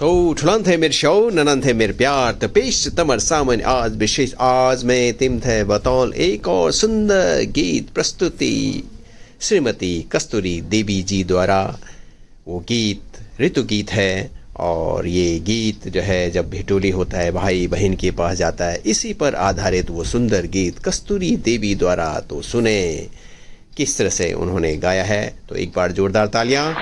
तो ठुलन थे मेरे शो ननन थे मेरे प्यार तो पेश तमर सामन आज विशेष आज मैं तिम थे बतौल एक और सुंदर गीत प्रस्तुति श्रीमती कस्तूरी देवी जी द्वारा। वो गीत ऋतु गीत है और ये गीत जो है जब भिटोली होता है भाई बहन के पास जाता है, इसी पर आधारित वो सुंदर गीत कस्तूरी देवी द्वारा। तो सुने किस तरह से उन्होंने गाया है, तो एक बार जोरदार तालियां।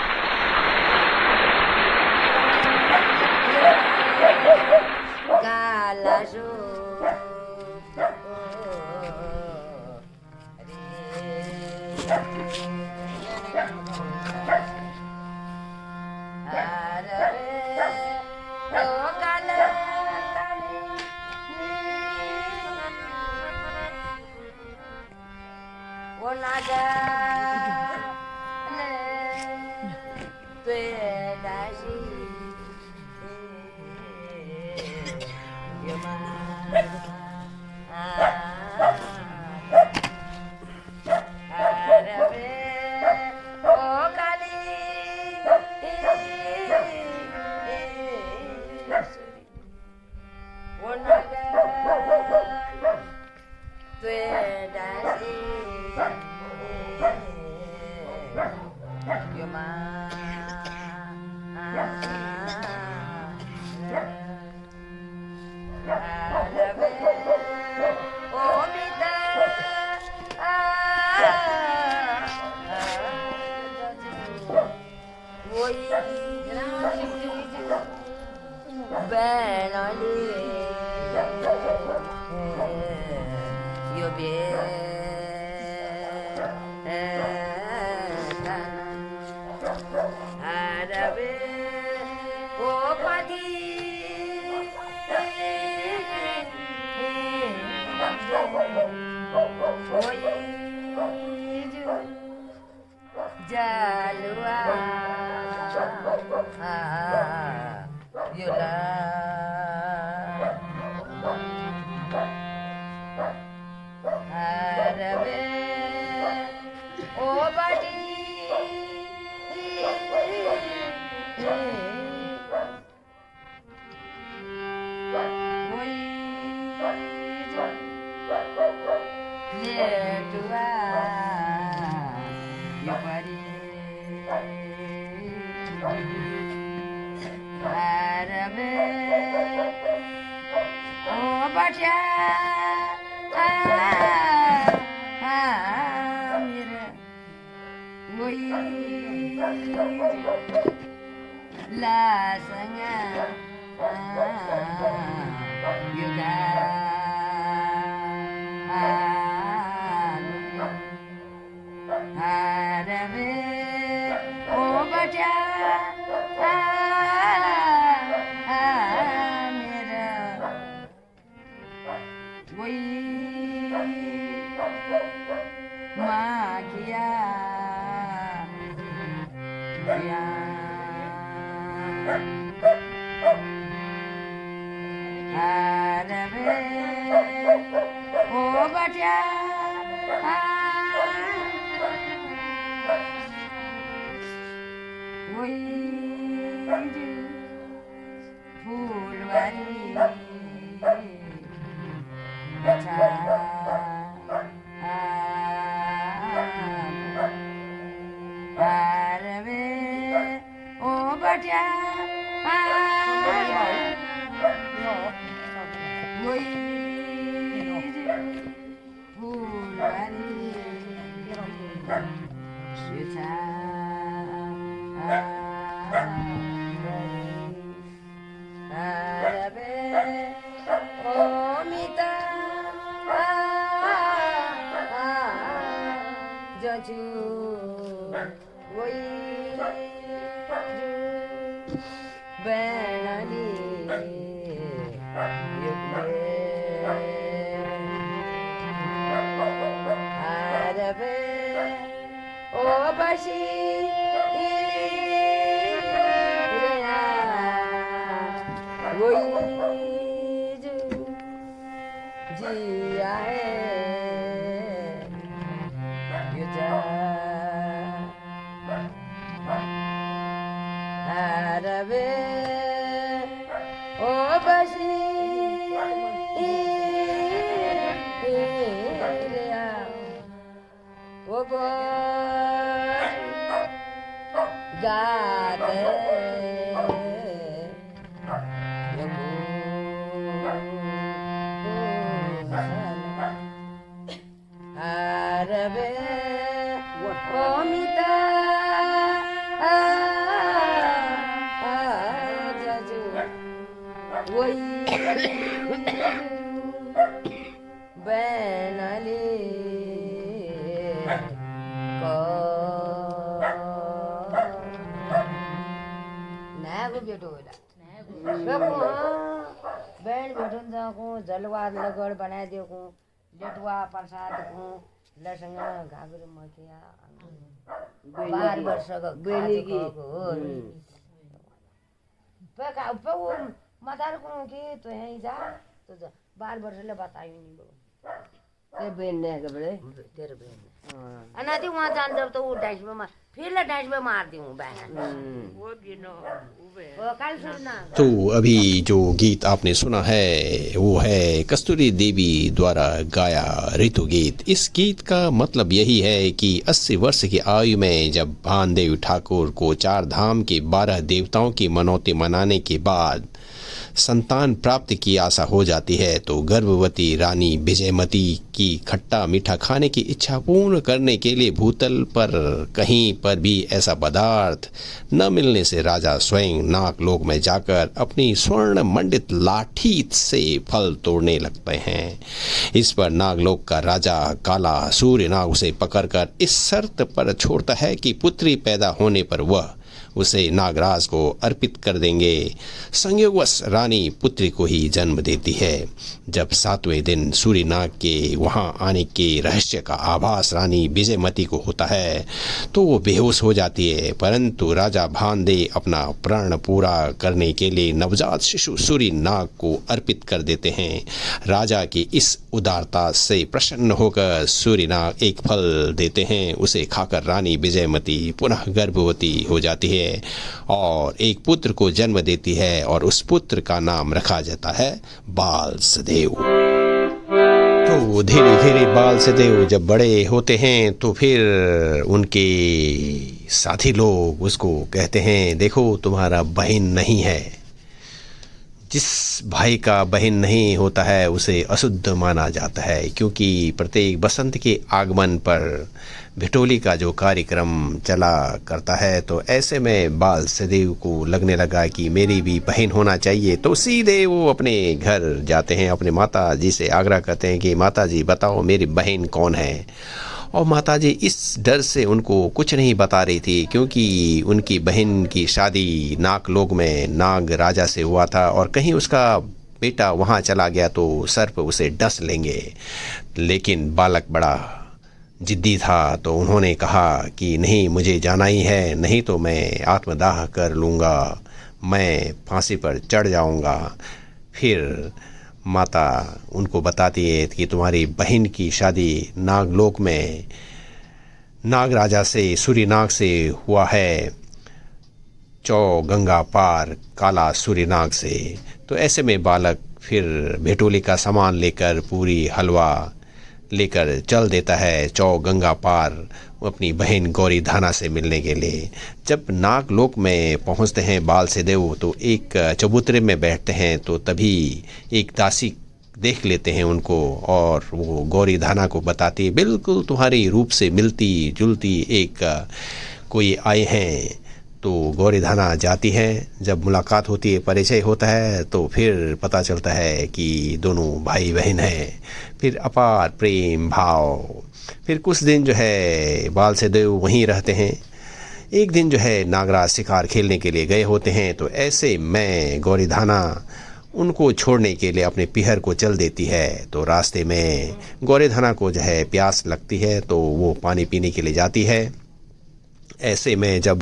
Arabe वो गाते अरबे ओमिता जजू वही बैनाली नागो बेटो होला बैंड भेटून जाको जलवा लगड बनाइदिएको लेटुवा प्रसाद को लसँग घागुर मकिया 12 वर्षको बेलीकी पका पौ मदार को के तो यही जा तो 12 वर्षले बताइयो नि बो ते बेन ने के बड़े तेरे बेन अनादि वहां जान जब तो वो डाइस में फिर ला डाइस में मार दी हूं बहन वो गिनो वो कल सुनना। तो अभी जो गीत आपने सुना है वो है कस्तूरी देवी द्वारा गाया ऋतु गीत। इस गीत का मतलब यही है कि 80 वर्ष की आयु में जब भानदेव ठाकुर को 4 धाम के 12 देवताओं की मनौती मनाने के बाद संतान प्राप्ति की आशा हो जाती है तो गर्भवती रानी विजयमती की खट्टा मीठा खाने की इच्छा पूर्ण करने के लिए भूतल पर कहीं पर भी ऐसा पदार्थ न मिलने से राजा स्वयं नागलोक में जाकर अपनी स्वर्ण मंडित लाठी से फल तोड़ने लगते हैं। इस पर नागलोक का राजा काला सूर्य नाग उसे पकड़कर इस शर्त पर छोड़ता है कि पुत्री पैदा होने पर वह उसे नागराज को अर्पित कर देंगे। संयोगवश रानी पुत्री को ही जन्म देती है। जब 7वें दिन सूर्य नाग के वहां आने के रहस्य का आभास रानी विजयमती को होता है तो वो बेहोश हो जाती है, परंतु राजा भानदेव अपना प्राण पूरा करने के लिए नवजात शिशु सूर्य नाग को अर्पित कर देते हैं। राजा की इस उदारता से प्रसन्न होकर सूर्य नाग एक फल देते हैं। उसे खाकर रानी विजयमती पुनः गर्भवती हो जाती है और एक पुत्र को जन्म देती है और उस पुत्र का नाम रखा जाता है बालसदेव। तो धीरे धीरे बालसदेव जब बड़े होते हैं तो फिर उनके साथी लोग उसको कहते हैं देखो तुम्हारा बहन नहीं है। जिस भाई का बहन नहीं होता है उसे अशुद्ध माना जाता है, क्योंकि प्रत्येक बसंत के आगमन पर भिटोली का जो कार्यक्रम चला करता है तो ऐसे में बालसदेव को लगने लगा कि मेरी भी बहन होना चाहिए। तो सीधे वो अपने घर जाते हैं, अपने माता जी से आग्रह करते हैं कि माता जी बताओ मेरी बहन कौन है। और माताजी इस डर से उनको कुछ नहीं बता रही थी, क्योंकि उनकी बहन की शादी नागलोक में नाग राजा से हुआ था और कहीं उसका बेटा वहाँ चला गया तो सर्प उसे डस लेंगे। लेकिन बालक बड़ा जिद्दी था तो उन्होंने कहा कि नहीं मुझे जाना ही है, नहीं तो मैं आत्मदाह कर लूँगा, मैं फांसी पर चढ़ जाऊँगा। फिर माता उनको बताती है कि तुम्हारी बहन की शादी नागलोक में नाग राजा से सूर्य नाग से हुआ है, गंगा पार काला सूर्य नाग से। तो ऐसे में बालक फिर भेटोली का सामान लेकर पूरी हलवा लेकर चल देता है गंगा पार अपनी बहन गौरी धाना से मिलने के लिए। जब नागलोक में पहुंचते हैं बालसदेव तो एक चबूतरे में बैठते हैं तो तभी एक दासी देख लेते हैं उनको और वो गौरी धाना को बताती है बिल्कुल तुम्हारी रूप से मिलती जुलती एक कोई आए हैं। तो गौरी धाना जाती है, जब मुलाकात होती है परिचय होता है तो फिर पता चलता है कि दोनों भाई बहन हैं। फिर अपार प्रेम भाव। फिर कुछ दिन जो है बालसदेव वहीं रहते हैं। एक दिन जो है नागराज शिकार खेलने के लिए गए होते हैं तो ऐसे में गौरी धाना उनको छोड़ने के लिए अपने पीहर को चल देती है। तो रास्ते में गौरी धाना को जो है प्यास लगती है तो वो पानी पीने के लिए जाती है। ऐसे में जब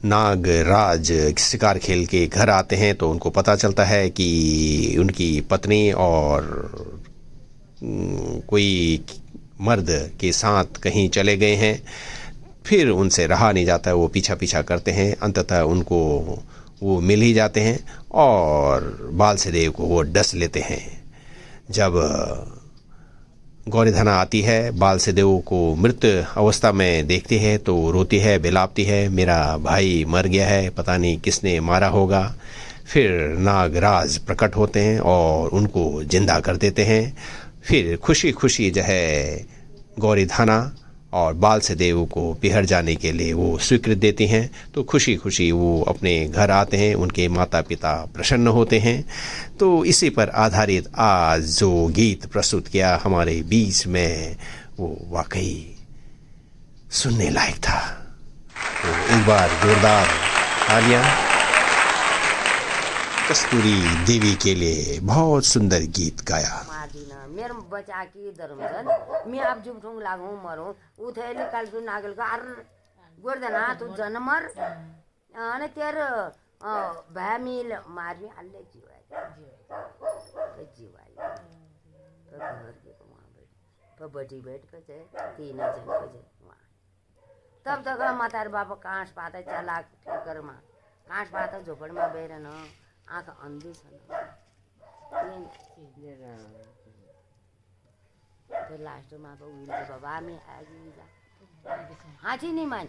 नागराज शिकार खेल के घर आते हैं तो उनको पता चलता है कि उनकी पत्नी और कोई मर्द के साथ कहीं चले गए हैं। फिर उनसे रहा नहीं जाता, वो पीछा पीछा करते हैं, अंततः उनको वो मिल ही जाते हैं और बालसदेव को वो डस लेते हैं। जब गौरीधना आती है, बाल से देव को मृत अवस्था में देखती है तो रोती है, बिलापती है, मेरा भाई मर गया है, पता नहीं किसने मारा होगा। फिर नागराज प्रकट होते हैं और उनको जिंदा कर देते हैं। फिर खुशी खुशी जो है गौरीधना और बाल से देव को बिहर जाने के लिए वो स्वीकृत देती हैं। तो खुशी खुशी वो अपने घर आते हैं, उनके माता पिता प्रसन्न होते हैं। तो इसी पर आधारित आज जो गीत प्रस्तुत किया हमारे बीच में, वो वाकई सुनने लायक था। तो एक बार जोरदार तालियां कस्तूरी देवी के लिए, बहुत सुंदर गीत गाया। मेरो बचा की धर्मजन मी अब जुमठुङ लागौँ मरौँ उथेली कालसु नागलको अर गोर्धना तू जनमर अनि तेरो भ्यामिल मार्मी हल्ले जीवाई तो घर के वहाँ बैठ बटी बैठ के चाहिँ 3 जन को चाहिँ वहाँ तब तक मातार बाबा काँस पाता चलाक ठेकरमा काँस पाता झोपडमा बेर न आँखा अन्धी छ न तो लास्ट में आप उइल के बाबा में आगी जा हाथी नहीं मान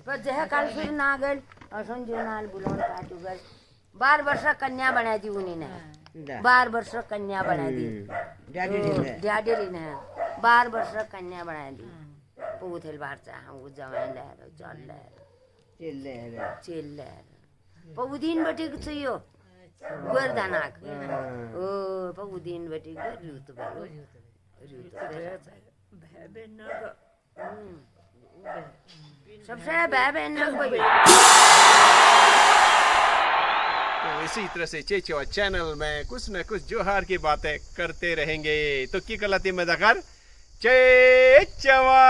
पर जह काल फिर ना गल असन जो नाल बुलोन काटू गल 12 वर्ष कन्या बना दी उन्हीं ने 12 वर्ष कन्या बना दी डैडी ने 12 वर्ष कन्या बना दी पूथेल बाहर चा हम वो जवान ले चल ले पौदीन बटी के छियो गोरदानाक ओ पौदीन बटी के रूत भयो सबसे तो इसी तरह से चेचवा चैनल में कुछ न कुछ जोहार की बातें करते रहेंगे। तो की गलती में दखर चेचवा